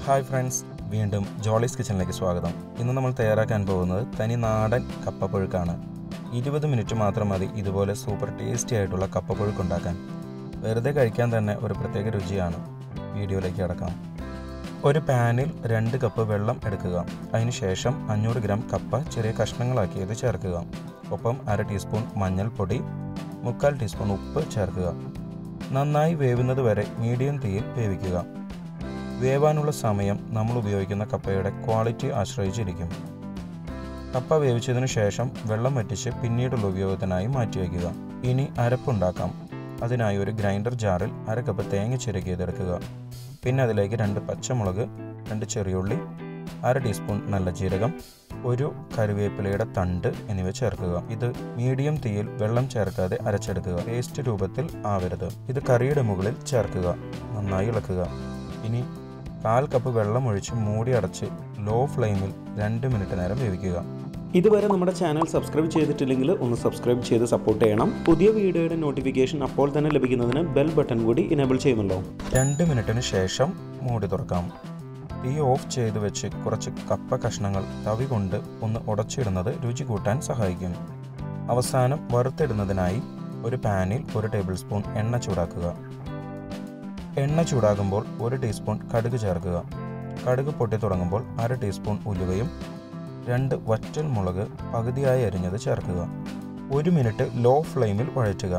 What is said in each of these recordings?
Hi friends, വീണ്ടും ജോളീസ് കിച്ചണിലേക്ക് സ്വാഗതം. ഇന്ന് നമ്മൾ തയ്യാറാക്കാൻ പോകുന്നത് തനി നാടൻ കപ്പപ്പുഴുക്കാണ്. 20 മിനിറ്റ് മാത്രം മതി ഇതുപോലെ സൂപ്പർ ടേസ്റ്റി ആയിട്ടുള്ള കപ്പപ്പുഴുക്ക് ഉണ്ടാക്കാൻ. വെറുതെ കഴിക്കാൻ തന്നെ ഒരു പ്രത്യേക രുചിയാണ്. വീഡിയോയിലേക്ക് കടക്കാം. ഒരു പാനിൽ 2 കപ്പ് വെള്ളം എടുക്കുക. അതിനുശേഷം 500 ഗ്രാം കപ്പ ചെറിയ കഷ്ണങ്ങളാക്കിയത് ചേർക്കുക. ഒപ്പം 1/2 ടീസ്പൂൺ മഞ്ഞൾപ്പൊടി, 3/4 ടീസ്പൂൺ ഉപ്പ് ചേർക്കുക. നന്നായി വേവുന്നത് വരെ മീഡിയം തീയിൽ വേവിക്കുക. വേവാനുള്ള സമയം നമ്മൾ ഉപയോഗിക്കുന്ന കപ്പയുടെ ക്വാളിറ്റി ആശ്രയിച്ചിരിക്കും. കപ്പ വേവിച്ചതിനു ശേഷം വെള്ളം വറ്റിച്ച് പിന്നീടുള്ള ഉപയോഗത്തിനായി മാറ്റിവെക്കുക. ഇനി അരപ്പുണ്ടാക്കാം. അതിനായി ഒരു ഗ്രൈൻഡർ ജാറിൽ 1/2 കപ്പ് തേങ്ങ ചിരകിയതെടുക്കുക. പിന്നെ അതിലേക്ക് 2 പച്ചമുളക്, 2 ചെറിയുള്ളി, 1/2 ടീസ്പൂൺ നല്ല ജീരകം, 1 കറിവേപ്പിലയുടെ തണ്ട് എന്നിവ ചേർക്കുക. ഇത് മീഡിയം തീയിൽ വെള്ളം ചേർക്കാതെ അരച്ചെടുക്കുക. പേസ്റ്റ് രൂപത്തിൽ ആവരുത്. ഇത് കറിയുടെ മുകളിൽ ചേർക്കുക. നന്നായി ഇളക്കുക. ഇനി 1/4 കപ്പ് വെള്ളം ഒഴിച്ച് മൂടി അടച്ച് ലോ ഫ്ലെയിമിൽ 2 മിനിറ്റ് നേരം വേവിക്കുക. ഇതുവരെ നമ്മുടെ ചാനൽ സബ്സ്ക്രൈബ് ചെയ്തിട്ടില്ലെങ്കിൽ ഒന്ന് സബ്സ്ക്രൈബ് ചെയ്ത് സപ്പോർട്ട് ചെയ്യണം. പുതിയ വീഡിയോയുടെ നോട്ടിഫിക്കേഷൻ അപ്പോൾ തന്നെ ലഭിക്കുന്നതിന് ബെൽ ബട്ടൺ കൂടി ഇനേബിൾ ചെയ്യുമല്ലോ. 2 മിനിറ്റിന് ശേഷം മൂടി തുറക്കാം. തീ ഓഫ് ചെയ്ത് വെച്ച് കുറച്ച് കപ്പ കഷ്ണങ്ങൾ തവി കൊണ്ട് ഒന്ന് ഉടച്ചിടുന്നത് രുചി കൂട്ടാൻ സഹായിക്കും. അവസാനം വറുത്തിടുന്നതിനായി ഒരു പാനിൽ 1 ടേബിൾ സ്പൂൺ എണ്ണ ചൂടാക്കുക. എണ്ണ ചൂടാകുമ്പോൾ 1 ടീസ്പൂൺ കടുക് ചേർക്കുക. കടുക് പൊട്ടി തുടങ്ങുമ്പോൾ 1/2 ടീസ്പൂൺ ഉലുവയും 2 വറ്റൽ മുളക് പകുതിയായി അരിഞ്ഞത് ചേർക്കുക. 1 മിനിറ്റ് ലോ ഫ്ലെയിമിൽ വഴറ്റുക.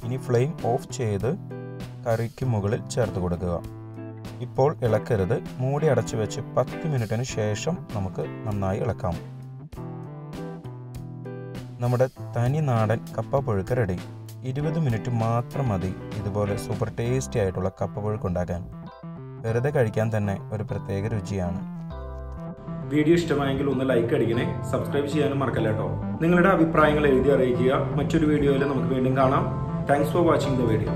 ഇനി ഫ്ലെയിം ഓഫ് ചെയ്ത് കറിക്ക് മുകളിൽ ചേർത്ത് കൊടുക്കുക. ഇപ്പോൾ ഇളക്കരുത്. മൂടി അടച്ചു വെച്ച് 10 മിനിറ്റിന് ശേഷം നമുക്ക് നന്നായി ഇളക്കാം. നമ്മുടെ തനി നാടൻ കപ്പപ്പുഴുക്ക് റെഡി. 20 മിനിറ്റ് മാത്രം മതി ഇതുപോലെ സൂപ്പർ ടേസ്റ്റി ആയിട്ടുള്ള കപ്പപ്പുഴുക്ക് ഉണ്ടാക്കാൻ. വെറുതെ കഴിക്കാൻ തന്നെ ഒരു പ്രത്യേക രുചിയാണ്. വീഡിയോ ഇഷ്ടമായെങ്കിൽ ഒന്ന് ലൈക്ക് അടിക്കണേ. സബ്സ്ക്രൈബ് ചെയ്യാനും മറക്കല്ല കേട്ടോ. നിങ്ങളുടെ അഭിപ്രായങ്ങൾ എഴുതി അറിയിക്കുക. മറ്റൊരു വീഡിയോയിൽ നമുക്ക് വീണ്ടും കാണാം. Thanks for watching the video.